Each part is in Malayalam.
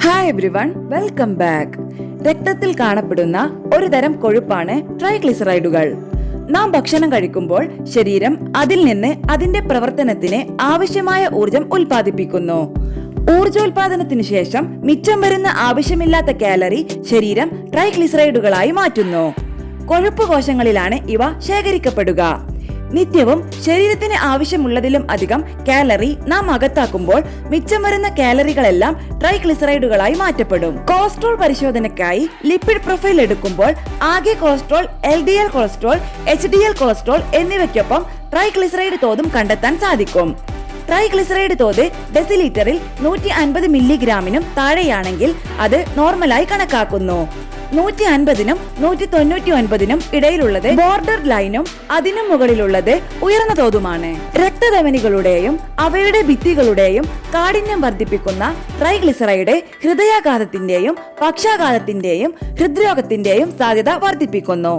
Hi everyone, welcome back. രക്തത്തിൽ കാണപ്പെടുന്ന ഒരു തരം കൊഴുപ്പാണ് ട്രൈഗ്ലിസറൈഡുകൾ. നാം ഭക്ഷണം കഴിക്കുമ്പോൾ ശരീരം അതിൽ നിന്ന് അതിന്റെ പ്രവർത്തനത്തിന് ആവശ്യമായ ഊർജം ഉൽപ്പാദിപ്പിക്കുന്നു. ഊർജോൽപാദനത്തിനു ശേഷം മിച്ചം വരുന്ന ആവശ്യമില്ലാത്ത കാലറി ശരീരം ട്രൈഗ്ലിസറൈഡുകളായി മാറ്റുന്നു. കൊഴുപ്പ് കോശങ്ങളിലാണ് ഇവ ശേഖരിക്കപ്പെടുക. നിത്യവും ശരീരത്തിന് ആവശ്യമുള്ളതിലും അധികം കാലറി നാം അകത്താക്കുമ്പോൾ മിച്ചം വരുന്ന കാലറികളെല്ലാം ട്രൈഗ്ലിസറൈഡുകളായി മാറ്റപ്പെടും. കൊളസ്ട്രോൾ പരിശോധനയ്ക്കായി ലിപ്പിഡ് പ്രൊഫൈൽ എടുക്കുമ്പോൾ ആകെ cholesterol, LDL cholesterol, HDL cholesterol എന്നിവയ്ക്കൊപ്പം ട്രൈഗ്ലിസറൈഡ് തോതും കണ്ടെത്താൻ സാധിക്കും. ട്രൈഗ്ലിസറൈഡ് തോത് ഡെസിലിറ്ററിൽ 150 മില്ലിഗ്രാമിനും താഴെയാണെങ്കിൽ അത് നോർമലായി കണക്കാക്കുന്നു. 150നും 199നും ഇടയിലുള്ളത് ബോർഡർ ലൈനും അതിനും മുകളിലുള്ളത് ഉയർന്ന തോതുമാണ്. രക്തധമനികളുടെയും അവയുടെ ഭിത്തികളുടെയും കാഠിന്യം വർദ്ധിപ്പിക്കുന്ന ട്രൈഗ്ലിസറൈഡ് ഹൃദയാഘാതത്തിന്റെയും പക്ഷാഘാതത്തിന്റെയും ഹൃദ്രോഗത്തിന്റെയും സാധ്യത വർദ്ധിപ്പിക്കുന്നു.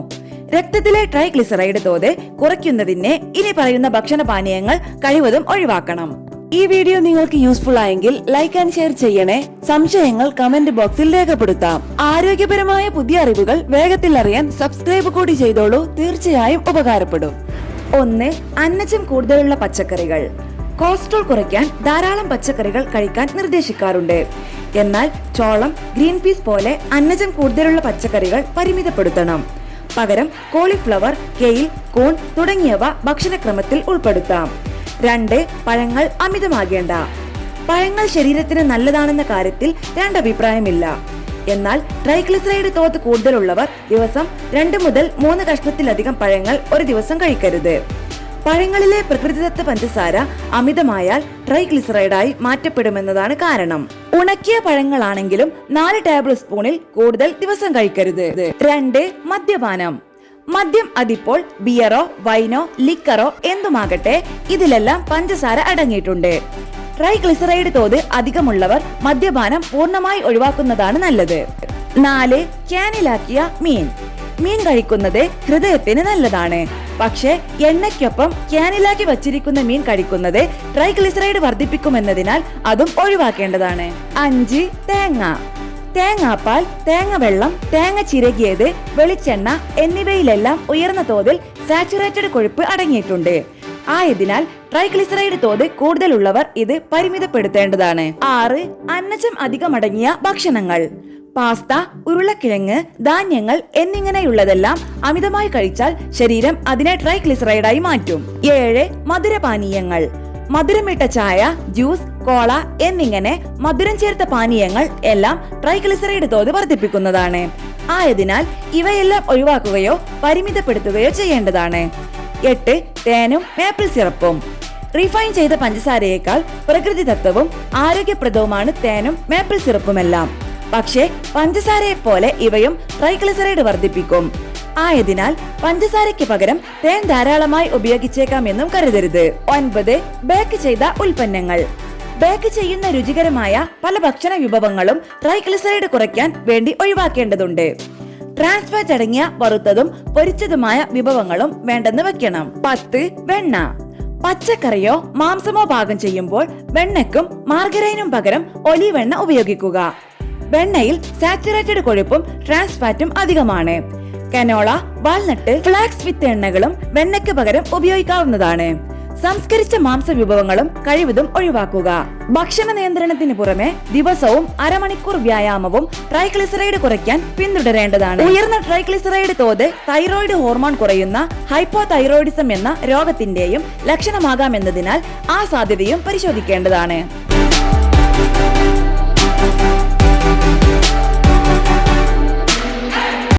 രക്തത്തിലെ ട്രൈഗ്ലിസറൈഡ് തോത് കുറയ്ക്കുന്നതിന് ഇനി പറയുന്ന ഭക്ഷണപാനീയങ്ങൾ കഴിവതും ഒഴിവാക്കണം. ഈ വീഡിയോ നിങ്ങൾക്ക് യൂസ്ഫുൾ ആയെങ്കിൽ ലൈക്ക് ആൻഡ് ഷെയർ ചെയ്യണേ. സംശയങ്ങൾ കമന്റ് ബോക്സിൽ രേഖപ്പെടുത്താം. ആരോഗ്യപരമായ പുതിയ അറിവുകൾ വേഗത്തിൽ അറിയാൻ സബ്സ്ക്രൈബ് കൂടി ചെയ്തോളൂ. തീർച്ചയായും ഉപകാരപ്പെടും. 1. അന്നജം കൂടുതലുള്ള പച്ചക്കറികൾ. കൊളസ്ട്രോൾ കുറയ്ക്കാൻ ധാരാളം പച്ചക്കറികൾ കഴിക്കാൻ നിർദ്ദേശിക്കാറുണ്ട്. എന്നാൽ ചോളം, ഗ്രീൻ പീസ് പോലെ അന്നജം കൂടുതലുള്ള പച്ചക്കറികൾ പരിമിതപ്പെടുത്തണം. പകരം കോളിഫ്ലവർ, കെയിൽ, കൂൺ തുടങ്ങിയവ ഭക്ഷണക്രമത്തിൽ ഉൾപ്പെടുത്താം. 2. പഴങ്ങൾ അമിതമാകേണ്ട. പഴങ്ങൾ ശരീരത്തിന് നല്ലതാണെന്ന കാര്യത്തിൽ രണ്ടഭിപ്രായമില്ല. എന്നാൽ ട്രൈഗ്ലിസറൈഡ് തോത് കൂടുതലുള്ളവർ ദിവസം 2 മുതൽ 3 കഷ്ണത്തിലധികം പഴങ്ങൾ ഒരു ദിവസം കഴിക്കരുത്. പഴങ്ങളിലെ പ്രകൃതിദത്ത പഞ്ചസാര അമിതമായാൽ ട്രൈഗ്ലിസറൈഡായി മാറ്റപ്പെടുമെന്നതാണ് കാരണം. ഉണക്കിയ പഴങ്ങളാണെങ്കിലും 4 ടേബിൾ സ്പൂണിൽ കൂടുതൽ ദിവസം കഴിക്കരുത്. 2. മദ്യപാനം. മദ്യം അതിപ്പോൾ ബിയറോ വൈനോ ലിക്കറോ എന്തുമാകട്ടെ, ഇതിലെല്ലാം പഞ്ചസാര അടങ്ങിയിട്ടുണ്ട്. ട്രൈഗ്ലിസറൈഡ് തോത് അധികമുള്ളവർ മദ്യപാനം പൂർണ്ണമായി ഒഴിവാക്കുന്നതാണ് നല്ലത്. 4. ക്യാനിലാക്കിയ മീൻ. മീൻ കഴിക്കുന്നത് ഹൃദയത്തിന് നല്ലതാണ്. പക്ഷേ എണ്ണയ്ക്കൊപ്പം ക്യാനിലാക്കി വച്ചിരിക്കുന്ന മീൻ കഴിക്കുന്നത് ട്രൈഗ്ലിസറൈഡ് വർദ്ധിപ്പിക്കുമെന്നതിനാൽ അതും ഒഴിവാക്കേണ്ടതാണ്. 5. തേങ്ങ. തേങ്ങാപ്പാൽ, തേങ്ങവെള്ളം, തേങ്ങ ചിരകിയത്, വെളിച്ചെണ്ണ എന്നിവയിലെല്ലാം ഉയർന്ന തോതിൽ സാച്ചുറേറ്റഡ് കൊഴുപ്പ് അടങ്ങിയിട്ടുണ്ട്. ആയതിനാൽ ട്രൈഗ്ലിസറൈഡ് തോത് കൂടുതലുള്ളവർ ഇത് പരിമിതപ്പെടുത്തേണ്ടതാണ്. 6. അന്നജം അധികമടങ്ങിയ ഭക്ഷണങ്ങൾ. പാസ്ത, ഉരുളക്കിഴങ്ങ്, ധാന്യങ്ങൾ എന്നിങ്ങനെയുള്ളതെല്ലാം അമിതമായി കഴിച്ചാൽ ശരീരം അതിനെ ട്രൈഗ്ലിസറൈഡായി മാറ്റും. 7. മധുരപാനീയങ്ങൾ. മധുരമിട്ട ചായ, ജ്യൂസ്, കോള എന്നിങ്ങനെ മധുരം ചേർത്ത പാനീയങ്ങൾ എല്ലാം ട്രൈഗ്ലിസറൈഡ് തോത് വർദ്ധിപ്പിക്കുന്നതാണ്. ആയതിനാൽ ഇവയെല്ലാം ഒഴിവാക്കുകയോ പരിമിതപ്പെടുത്തുകയോ ചെയ്യേണ്ടതാണ്. 8. തേനും മേപ്പിൾ സിറപ്പും. റിഫൈൻ ചെയ്ത പഞ്ചസാരയേക്കാൾ പ്രകൃതിദത്തവും ആരോഗ്യപ്രദവുമാണ് തേനും മേപ്പിൾ സിറപ്പുമെല്ലാം. പക്ഷേ പഞ്ചസാരയെ പോലെ ഇവയും ട്രൈഗ്ലിസറൈഡ് വർദ്ധിപ്പിക്കും. ആയതിനാൽ പഞ്ചസാരയ്ക്ക് പകരം തേൻ ധാരാളമായി ഉപയോഗിച്ചേക്കാമെന്നും കരുതരുത്. 9. ബേക്ക് ചെയ്ത ഉൽപ്പന്നങ്ങൾ. ബേക്ക് ചെയ്യുന്ന രുചികരമായ പല ഭക്ഷണ വിഭവങ്ങളും ട്രൈഗ്ലിസറൈഡ് കുറയ്ക്കാൻ വേണ്ടി ഒഴിവാക്കേണ്ടതുണ്ട്. ട്രാൻസ് ഫാറ്റ് അടങ്ങിയ വറുത്തതും പൊരിച്ചതുമായ വിഭവങ്ങളും വേണ്ടെന്ന് വെക്കണം. 10. വെണ്ണ. പച്ചക്കറിയോ മാംസമോ പാകം ചെയ്യുമ്പോൾ വെണ്ണയ്ക്കും മാർഗരൈനും പകരം ഒലീവ് എണ്ണ ഉപയോഗിക്കുക. വെണ്ണയിൽ സാച്ചുറേറ്റഡ് കൊഴുപ്പും ട്രാൻസ് ഫാറ്റും അധികമാണ്. കനോള, വാൾനട്ട്, ഫ്ലാക്സ് വിത്ത് എണ്ണകളും വെണ്ണയ്ക്ക് പകരം ഉപയോഗിക്കാവുന്നതാണ്. സംസ്കരിച്ച മാംസവിഭവങ്ങളും കഴിവതും ഒഴിവാക്കുക. ഭക്ഷണ നിയന്ത്രണത്തിന് പുറമെ ദിവസവും അരമണിക്കൂർ വ്യായാമവും ട്രൈഗ്ലിസറൈഡ് കുറയ്ക്കാൻ പിന്തുടരേണ്ടതാണ്. ഉയർന്ന ട്രൈഗ്ലിസറൈഡ് തോത് തൈറോയിഡ് ഹോർമോൺ കുറയുന്ന ഹൈപ്പോതൈറോയിഡിസം എന്ന രോഗത്തിന്റെയും ലക്ഷണമാകാമെന്നതിനാൽ ആ സാധ്യതയും പരിശോധിക്കേണ്ടതാണ്.